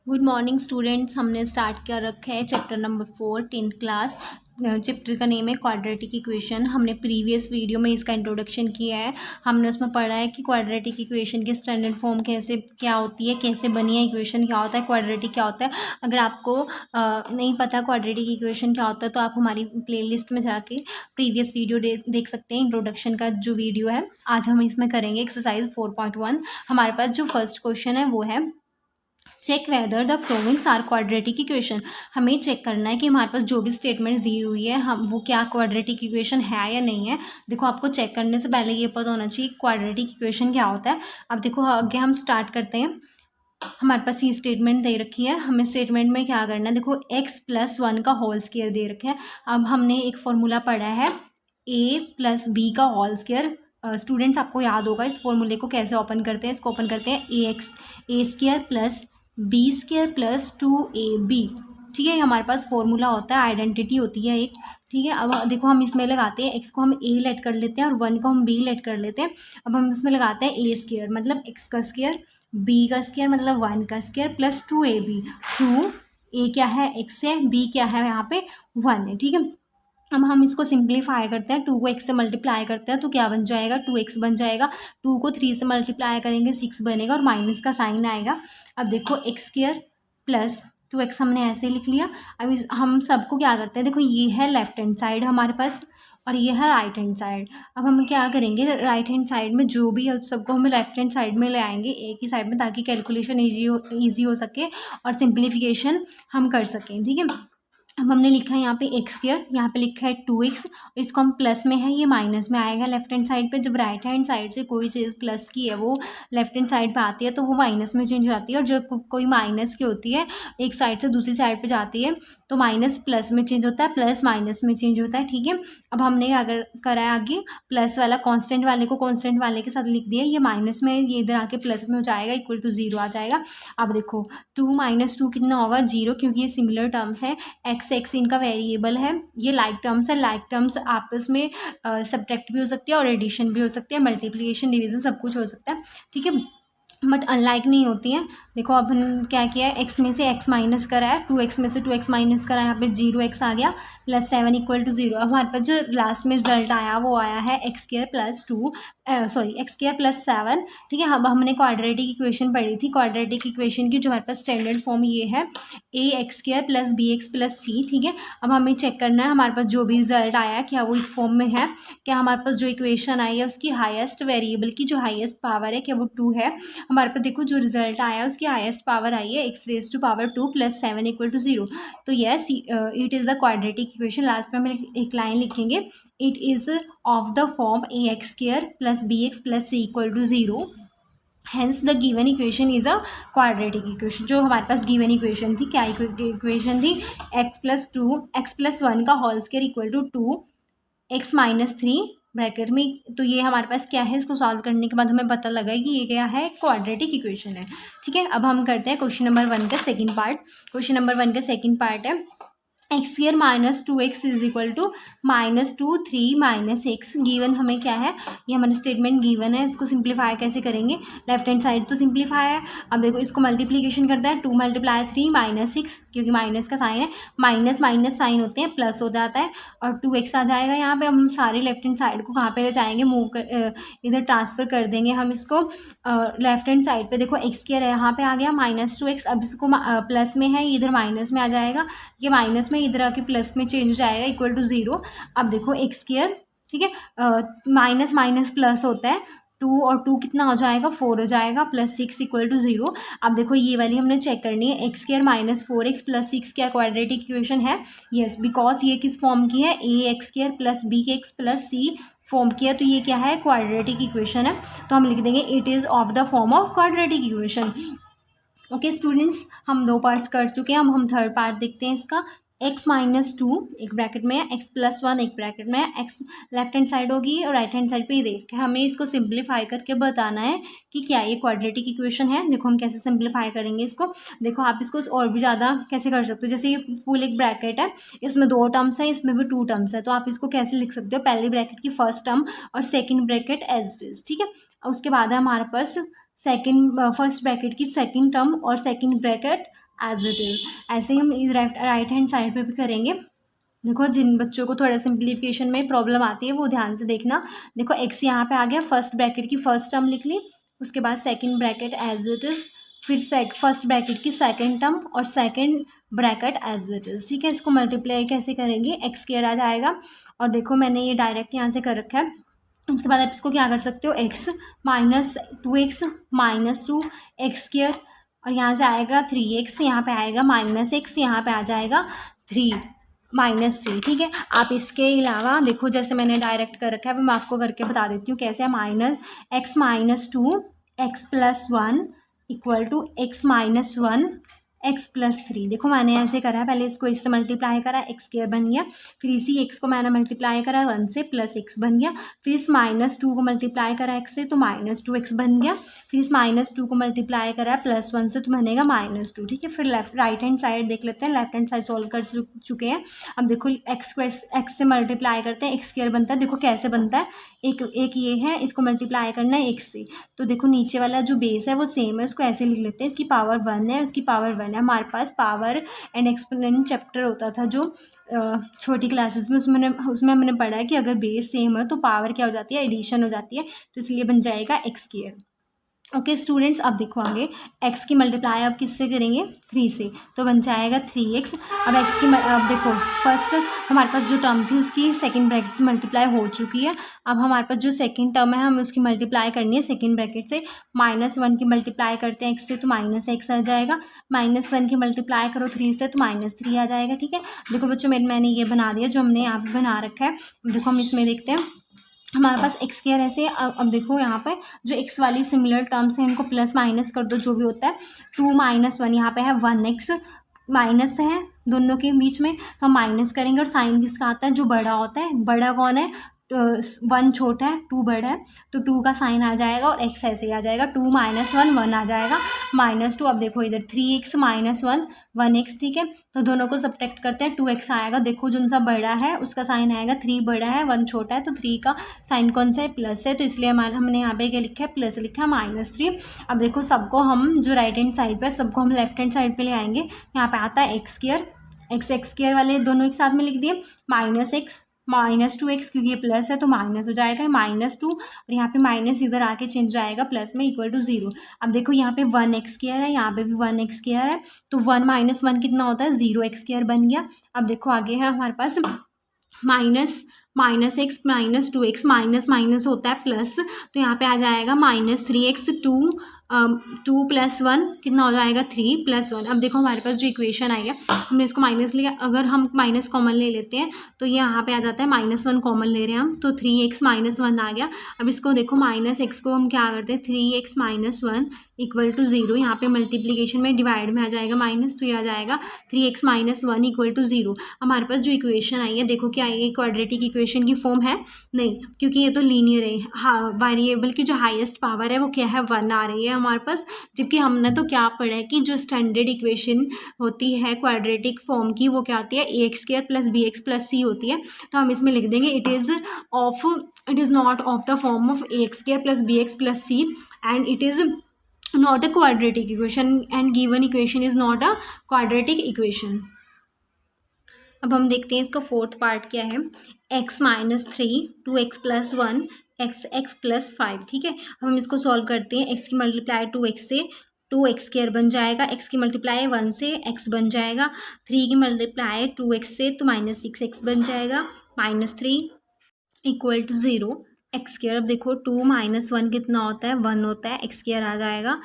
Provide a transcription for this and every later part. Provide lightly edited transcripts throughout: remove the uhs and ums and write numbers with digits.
Good morning students. हमने start कर रखा है chapter number 4 10th class. Chapter का नेम है क्वाड्रेटिक इक्वेशन। हमने प्रीवियस वीडियो में इसका इंट्रोडक्शन किया है। हमने उसमें पढ़ा है कि क्वाड्रेटिक इक्वेशन की स्टैंडर्ड फॉर्म कैसे क्या होती है, कैसे बनी है, इक्वेशन क्या होता है, क्वाड्रेटिक क्या होता है। अगर आपको नहीं पता क्वाड्रेटिक इक्वेशन क्या होता है तो आप हमारी प्लेलिस्ट में जाके प्रीवियस वीडियो देख सकते हैं। इंट्रोडक्शन का जो वीडियो है आज हम इसमें करेंगे एक्सरसाइज 4.1। हमारे पास जो फर्स्ट क्वेश्चन है वो है check whether the followings are quadratic equation. हमें चेक करना है कि हमारे पास जो भी स्टेटमेंट्स दी हुई है हम वो क्या क्वाड्रेटिक इक्वेशन है या नहीं है। देखो, आपको चेक करने से पहले ये पता होना चाहिए क्वाड्रेटिक इक्वेशन क्या होता है। अब देखो, आगे हम स्टार्ट करते हैं। हमारे पास ये स्टेटमेंट दे रखी है। हमें स्टेटमेंट में क्या करना है, देखो x+1 का होल स्क्वायर दे रखा है। अब हमने एक फॉर्मूला पढ़ा है a+b का होल स्क्वायर। स्टूडेंट्स, आपको याद होगा इस फॉर्मूले को कैसे ओपन करते हैं। इसको ओपन करते हैं a² plus b² plus 2ab। ठीक है, ये हमारे पास फॉर्मूला होता है, आइडेंटिटी होती है एक। ठीक है, अब देखो हम इसमें लगाते हैं x को हम a लेट कर लेते हैं और 1 को हम b लेट कर लेते हैं। अब हम इसमें लगाते हैं a² मतलब x का स्क्वायर, b का स्क्वायर मतलब 1 का स्क्वायर प्लस 2ab। 2a क्या है, x है, b क्या है यहाँ पे 1 है। ठीक है, अब हम इसको सिंप्लीफाई करते हैं। 2 को x से मल्टीप्लाई करते हैं तो क्या बन जाएगा, 2x बन जाएगा। 2 को 3 से मल्टीप्लाई करेंगे 6 बनेगा और माइनस का साइन आएगा। अब देखो x² प्लस 2x हमने ऐसे लिख लिया। अब हम सबको क्या करते हैं, देखो ये है लेफ्ट हैंड साइड हमारे पास और ये है राइट हैंड साइड। अब हम क्या करेंगे, राइट हैंड साइड में जो भी है सबको हम लेफ्ट हैंड साइड में ले आएंगे एक ही साइड में, ताकि कैलकुलेशन ईजी हो सके और सिंप्लीफिकेशन हम कर सकें। ठीक है, अब हमने लिखा है यहाँ पे x², यहाँ पे लिखा है 2x। इसको हम प्लस में है, ये माइनस में आएगा लेफ्ट हैंड साइड पे। जब राइट हैंड साइड से कोई चीज़ प्लस की है वो लेफ्ट हैंड साइड पे आती है तो वो माइनस में चेंज हो जाती है, और जब कोई माइनस की होती है एक साइड से दूसरी साइड पे जाती है तो माइनस प्लस में चेंज होता है, प्लस माइनस में चेंज होता है। ठीक है, अब हमने अगर करा है आगे प्लस वाला कॉन्स्टेंट वाले को कॉन्स्टेंट वाले के साथ लिख दिया, ये माइनस में ये इधर आके प्लस में हो जाएगा, इक्वल टू 0 आ जाएगा। अब देखो 2 - 2 कितना होगा, 0, क्योंकि ये सिमिलर टर्म्स है। x इनका वेरिएबल है, ये लाइक टर्म्स है। लाइक टर्म्स आपस में सब्ट्रैक्ट भी हो सकती है और एडिशन भी हो सकती है, मल्टीप्लिकेशन डिवीजन सब कुछ हो सकता है। ठीक है, बट अनलाइक नहीं होती हैं। देखो अब हम क्या किया है, x में से x माइनस करा है, 2x में से 2x माइनस करा है, यहाँ पे 0x आ गया प्लस 7 इक्वल टू 0। अब हमारे पास जो लास्ट में रिजल्ट आया वो आया है x² प्लस 2 x² प्लस 7। ठीक है, अब हमने क्वाड्रेटिक इक्वेशन पढ़ी थी। क्वाड्रेटिक इक्वेशन की जो हमारे पास स्टैंडर्ड फॉर्म ये है ax² plus bx plus c। ठीक है, अब हमें चेक करना है हमारे पास जो भी रिजल्ट आया है क्या वो इस फॉर्म में है, क्या हमारे पास जो इक्वेशन आई है उसकी हाईएस्ट वेरिएबल की जो हाईएस्ट पावर है क्या वो 2 है। हमारे पास देखो जो रिजल्ट आया है उसकी हाईएस्ट पावर आई है x⁻² प्लस 7 इक्वल टू 0। तो yes, it is the quadratic equation. Last में हम एक लाइन लिखेंगे, it is of the form ax² plus bx plus c equal to 0। Hence the given equation is a quadratic equation. जो हमारे पास given equation थी, क्या equation थी, x+1 का whole square equal to 2x - 3 bracket में। तो ये हमारे पास क्या है, इसको सॉल्व करने के बाद हमें पता लगा कि ये क्या है, क्वाड्रेटिक इक्वेशन है। ठीक है, अब हम करते हैं क्वेश्चन नंबर 1 का सेकंड पार्ट। क्वेश्चन नंबर 1 का सेकंड पार्ट है x² - 2x is equal to -2 3 - x। Given हमें क्या है, ये हमारा स्टेटमेंट गिवन है। इसको सिंप्लीफाई कैसे करेंगे, लेफ्ट हैंड साइड तो सिंप्लीफाई है। अब देखो इसको मल्टीप्लीकेशन करता है, 2 × 3 -6, क्योंकि माइनस का साइन है, माइनस माइनस साइन होते हैं प्लस हो जाता है और 2x आ जाएगा यहाँ पे। हम सारे लेफ्ट हैंड साइड को कहाँ पे ले जाएंगे, मूव कर इधर ट्रांसफ़र कर देंगे हम इसको लेफ्ट हैंड साइड पे। देखो x² है यहाँ पे आ गया -2x। अब इसको प्लस में है, इधर माइनस में आ जाएगा, ये माइनस में इधर आके प्लस में चेंज हो जाएगा इक्वल टू 0। अब देखो x², ठीक है, माइनस माइनस प्लस होता है, 2 और 2 कितना हो जाएगा, 4 हो जाएगा, प्लस 6 इक्वल टू 0। अब देखो ये वाली हमने चेक करनी है, x² - 4x प्लस 6 क्या क्वाड्रेटिक इक्वेशन है, यस, बिकॉज ये किस फॉर्म की है, ax² plus bx plus c form की है, तो ये क्या है, क्वाड्रेटिक इक्वेशन है। तो हम लिख देंगे it is of the form of quadratic equation. Okay students, हम 2 पार्ट्स कर चुके हैं। अब हम थर्ड पार्ट देखते हैं इसका। x - 2 एक ब्रैकेट में है, x+1 एक ब्रैकेट में है, x लेफ्ट हैंड साइड होगी और राइट हैंड साइड पे ही देख के हमें इसको सिंप्लीफाई करके बताना है कि क्या ये क्वाड्रेटिक इक्वेशन है। देखो हम कैसे सिंप्लीफाई करेंगे इसको। देखो आप इसको और भी ज़्यादा कैसे कर सकते हो, जैसे ये फुल एक ब्रैकेट है, इसमें 2 टर्म्स हैं, इसमें भी 2 टर्म्स है, तो आप इसको कैसे लिख सकते हो, पहली ब्रैकेट की फर्स्ट टर्म और second bracket as it is. ठीक है, उसके बाद है हमारे पास फर्स्ट ब्रैकेट की सेकेंड टर्म और second bracket as it is. ऐसे ही हम इस राइट हैंड साइड पे भी करेंगे। देखो जिन बच्चों को थोड़ा सिंप्लीफिकेशन में प्रॉब्लम आती है वो ध्यान से देखना। देखो एक्स यहाँ पे आ गया, फर्स्ट ब्रैकेट की फर्स्ट टर्म लिख ली, उसके बाद second bracket as it is, फिर फर्स्ट ब्रैकेट की सेकंड टर्म और second bracket as it is. ठीक है, इसको मल्टीप्लाई कैसे करेंगे, एक्स स्क्वायर आ जाएगा। और देखो मैंने ये डायरेक्ट यहाँ से कर रखा है। उसके बाद आप इसको क्या कर सकते हो, x minus 2x minus 2 x square, और यहाँ से आएगा 3x, यहाँ पे आएगा माइनस एक्स, यहाँ पे आ जाएगा 3 माइनस 3। ठीक है, आप इसके अलावा देखो जैसे मैंने डायरेक्ट कर रखा है, मैं आपको करके बता देती हूँ कैसे है। -2 x plus 1 equal to x minus 1 x plus 3। देखो मैंने ऐसे करा है, पहले इसको इससे मल्टीप्लाई करा, एक्स स्क्वायर बन गया, फिर इसी x को मैंने मल्टीप्लाई करा 1 से, प्लस x बन गया, फिर इस -2 को मल्टीप्लाई करा x से तो -2x बन गया, फिर इस -2 को मल्टीप्लाई करा +1 से तो बनेगा -2। ठीक है, फिर राइट हैंड साइड देख लेते हैं, लेफ्ट हैंड साइड सॉल्व कर चुके हैं। अब देखो x को x से मल्टीप्लाई करते हैं, एक्स स्क्वायर बनता है। देखो कैसे बनता है, एक ये है, इसको मल्टीप्लाई करना है x से, तो देखो नीचे वाला जो बेस है वो सेम है, उसको ऐसे लिख लेते हैं, इसकी पावर 1 है, उसकी पावर 1 है। हमारे पास पावर एंड एक्सपोनेंट चैप्टर होता था जो छोटी क्लासेस में, उसमें हमने पढ़ा है कि अगर बेस सेम है तो पावर क्या हो जाती है, एडिशन हो जाती है, तो इसलिए बन जाएगा एक्स स्क्वायर। ओके स्टूडेंट्स, अब देखो आगे x की मल्टीप्लाई अब किससे करेंगे, 3 से, तो बन जाएगा 3x। अब x की अब देखो फर्स्ट हमारे पास जो टर्म थी उसकी सेकंड ब्रैकेट से मल्टीप्लाई हो चुकी है। अब हमारे पास जो सेकंड टर्म है हमें उसकी मल्टीप्लाई करनी है सेकंड ब्रैकेट से। -1 की मल्टीप्लाई करते हैं x से तो -x आ जाएगा, -1 की मल्टीप्लाई करो 3 से तो -3 आ जाएगा। ठीक है, देखो बच्चों मैंने ये बना दिया जो हमने यहाँ पे बना रखा है। देखो हम इसमें देखते हैं, हमारे पास एक्स स्क्वायर ऐसे। अब देखो यहाँ पे जो एक्स वाली सिमिलर टर्म्स हैं इनको प्लस माइनस कर दो, जो भी होता है। 2 - 1 यहाँ पे है 1x, माइनस है दोनों के बीच में तो हम माइनस करेंगे, और साइन किसका आता है, जो बड़ा होता है। बड़ा कौन है, 1 छोटा है, 2 बड़ा है, तो 2 का साइन आ जाएगा और x ऐसे ही आ जाएगा, 2 - 1 1 आ जाएगा, -2। अब देखो इधर 3x - 1 1x। ठीक है, तो दोनों को सब्ट्रैक्ट करते हैं, 2x आएगा। देखो जो सा बड़ा है उसका साइन आएगा, 3 बड़ा है 1 छोटा है, तो 3 का साइन कौन सा है, प्लस है, तो इसलिए हमने यहाँ पे क्या लिखा है, प्लस लिखा है, -3। अब देखो सबको हम जो राइट हैंड साइड पे सबको हम लेफ्ट हैंड साइड पे ले आएंगे। यहाँ पे आता है एक्स स्क्वायर, एक्स स्क्वायर वाले दोनों एक साथ में लिख दिए, -x -2x, क्योंकि ये प्लस है तो माइनस हो जाएगा -2, और यहाँ पे माइनस इधर आके चेंज हो जाएगा प्लस में, इक्वल टू 0। अब देखो यहाँ पे 1x स्क्वायर है, यहाँ पे भी 1x स्क्वायर है, तो 1 - 1 कितना होता है, 0x स्क्वायर बन गया। अब देखो आगे है हमारे पास -x -2x, माइनस माइनस होता है प्लस, तो यहाँ पे आ जाएगा -3x, 2 + 1 कितना हो जाएगा, 3 + 1। अब देखो हमारे पास जो इक्वेशन आई है हमने इसको माइनस लिया, अगर हम माइनस कॉमन ले लेते हैं तो ये यहाँ पे आ जाता है, -1 कॉमन ले रहे हैं हम, तो 3x - 1 आ गया। अब इसको देखो -x को हम क्या करते हैं, 3x - 1 इक्वल टू 0, यहाँ पे मल्टीप्लीकेशन में डिवाइड में आ जाएगा माइनस, तो ये आ जाएगा 3x - 1 इक्वल टू 0। हमारे पास जो इक्वेशन आई है देखो क्या आई है, क्वाड्रेटिक इक्वेशन की फॉर्म है नहीं, क्योंकि ये तो लीनियर है। हाँ, वेरिएबल की जो हाईएस्ट पावर है वो क्या है, 1 आ रही है हमारे पास। जबकि हमने तो क्या पढ़ा है कि जो स्टैंडर्ड इक्वेशन होती है क्वाड्रेटिक फॉर्म की वो क्या होती है, ax² + bx + c होती है। तो हम इसमें लिख देंगे it is not of the form of ax² + bx + c and it is not a quadratic equation and given equation is not a quadratic equation। अब हम देखते हैं इसका फोर्थ पार्ट क्या है, x - 3 2x + 1 x + 5। ठीक है, अब हम इसको सॉल्व करते हैं। x की मल्टीप्लाई 2x से 2x² बन जाएगा, x की मल्टीप्लाई 1 से x बन जाएगा, 3 की मल्टीप्लाई 2x से तो -6x बन जाएगा, -3 इक्वल टू 0 एक्स स्क्वायर। अब देखो 2 - 1 कितना होता है, 1 होता है, एक्स स्क्वायर आ जाएगा,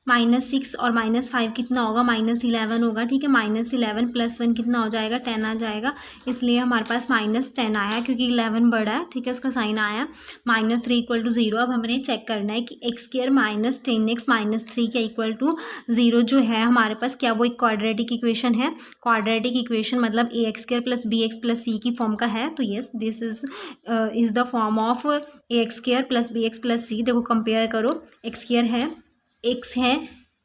-6 और -5 कितना होगा, -11 होगा। ठीक है, -11 + 1 कितना हो जाएगा, 10 आ जाएगा, इसलिए हमारे पास -10 आया, क्योंकि 11 बड़ा है। ठीक है, उसका साइन आया, -3 इक्वल टू 0। अब हमने चेक करना है कि x² - 10x - 3 क्या इक्वल टू 0 जो है हमारे पास, क्या वो एक क्वाड्रेटिक इक्वेशन है। क्वाड्रेटिक इक्वेशन मतलब ax² + bx + c की फॉर्म का है, तो yes this is the form of ax² + bx + c। देखो कंपेयर करो, x² है, x है,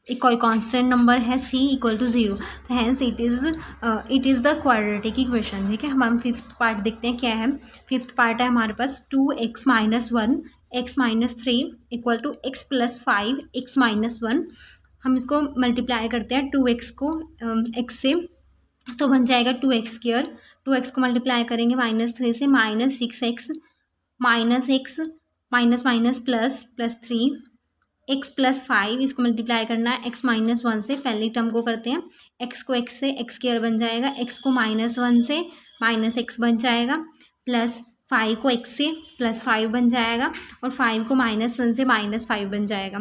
एक कोई कांस्टेंट नंबर है, c इक्वल टू 0, तो hence it is the quadratic equation. ठीक है, हम फिफ्थ पार्ट देखते हैं क्या है। फिफ्थ पार्ट है हमारे पास 2x - 1 X minus three equal to X plus five X minus one. हम इसको मल्टीप्लाई करते हैं 2x को x से, तो बन जाएगा 2x स्क्वायर। 2x को मल्टीप्लाई करेंगे -3 से, -6x minus x minus minus plus plus three x plus five, इसको मल्टीप्लाई करना है x माइनस वन से। पहली टर्म को करते हैं, x को x से एक्स स्क्वायर बन जाएगा, x को -1 से -x बन जाएगा, प्लस 5 को x से +5 बन जाएगा, और 5 को -1 से -5 बन जाएगा।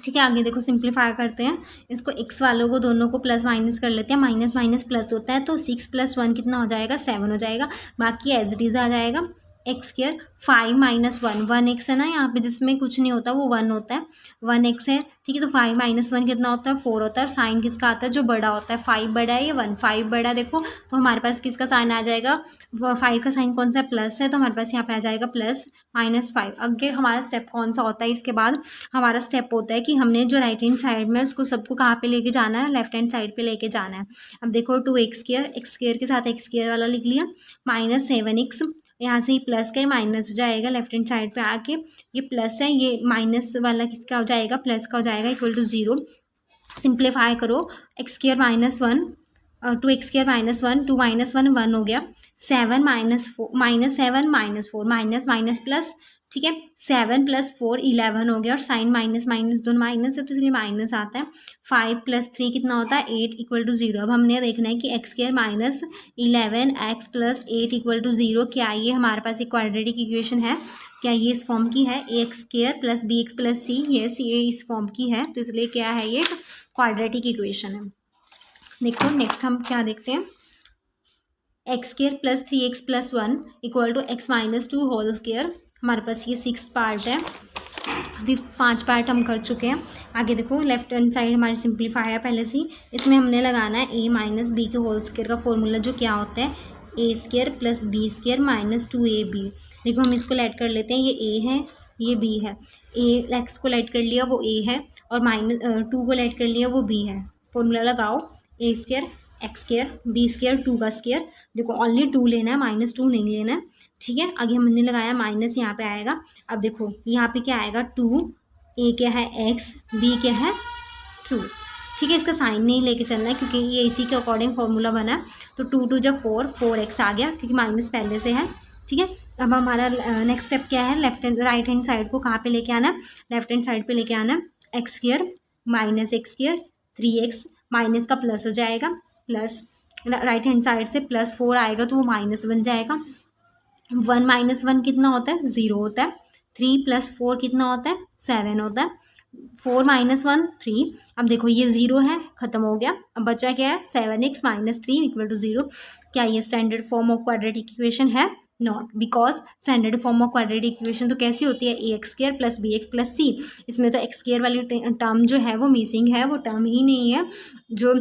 ठीक है, आगे देखो सिंप्लीफाई करते हैं इसको, x वालों को दोनों को प्लस माइनस कर लेते हैं, माइनस माइनस प्लस होता है, तो 6 + 1 कितना हो जाएगा 7 हो जाएगा। बाकी एज इट इज़ आ जाएगा एक्स स्क्वायर। 5 - 1 1x है ना, यहाँ पे जिसमें कुछ नहीं होता वो 1 होता है, 1x है। ठीक है, तो 5 - 1 कितना होता है 4 होता है, और साइन किसका आता है जो बड़ा होता है, 5 बड़ा है या 1, 5 बड़ा देखो, तो हमारे पास किसका साइन आ जाएगा, 5 का साइन कौन सा है प्लस है, तो हमारे पास यहाँ पे आ जाएगा प्लस -5। आगे हमारा स्टेप कौन सा होता है, इसके बाद हमारा स्टेप होता है कि हमने जो राइट हैंड साइड में उसको सबको कहाँ पे लेके जाना है, लेफ्ट हैंड साइड पे लेके जाना है। अब देखो 2x स्क्वायर, एक्स स्क्वायर के साथ एक्स स्क्वायर वाला लिख लिया, -7x, यहाँ से ही प्लस का माइनस हो जाएगा, लेफ्ट हैंड साइड पे आके ये प्लस है, ये माइनस वाला किसका हो जाएगा प्लस का हो जाएगा, इक्वल टू 0। सिंप्लीफाई करो, एक्स स्क्वायर -1 2x स्क्वायर -1 2 - 1 1 हो गया, 7 - 7 -4 माइनस माइनस प्लस। ठीक है, 7 + 4 11 हो गया, और साइन माइनस माइनस दोनों माइनस है तो इसलिए माइनस आता है। 5 + 3 कितना होता है 8 इक्वल टू 0। अब हमने देखना है कि x square -11x + 8 equal to 0, क्या ये हमारे पास एक क्वाड्रेटिक इक्वेशन है, क्या ये इस फॉर्म की है, ax² + bx + c, यस ये इस फॉर्म की है, तो इसलिए क्या है ये क्वाड्रेटिक इक्वेशन है। देखो नेक्स्ट हम क्या देखते हैं, x² + 3x + 1 equal to x - 2 whole square. हमारे पास ये 6 पार्ट है, अभी 5 पार्ट हम कर चुके हैं। आगे देखो लेफ्ट हैंड साइड हमारी सिंप्लीफाई है पहले से ही, इसमें हमने लगाना है a - b के होल स्क्वायर का फॉर्मूला, जो क्या होता है a² + b² - 2ab। देखो हम इसको लेट कर लेते हैं, ये a है ये b है, x को लेट कर लिया वो a है, और -2 को लेट कर लिया वो b है। फॉर्मूला लगाओ, a² x² b² 2 का स्क्वायर। देखो ओनली 2 लेना है, -2 नहीं लेना है। ठीक है, आगे हमने लगाया माइनस, यहाँ पे आएगा। अब देखो यहाँ पे क्या आएगा 2, a क्या है x, b क्या है 2। ठीक है, इसका साइन नहीं लेके चलना है क्योंकि ये इसी के अकॉर्डिंग फॉर्मूला बना है, तो 2 × 2 = 4x आ गया क्योंकि माइनस पहले से है। ठीक है, अब हमारा नेक्स्ट स्टेप क्या है, राइट हैंड साइड को कहाँ पे लेके आना है, लेफ्ट हैंड साइड पे लेके आना है। x² - x² 3x, माइनस का प्लस हो जाएगा, प्लस राइट हैंड साइड से +4 आएगा तो वो माइनस बन जाएगा। 1 - 1 कितना होता है 0 होता है, 3 + 4 कितना होता है 7 होता है, 4 - 1 3। अब देखो ये 0 है, ख़त्म हो गया। अब बचा क्या है 7x - 3 इक्वल टू 0। क्या ये standard form of quadratic equation है, not, because standard form of quadratic equation तो कैसी होती है ax² + bx + c। इसमें तो x² वाली टर्म जो है वो मिसिंग है, वो टर्म ही नहीं है जो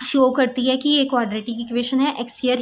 शो करती है कि ये क्वाड्रेटिक इक्वेशन है। x²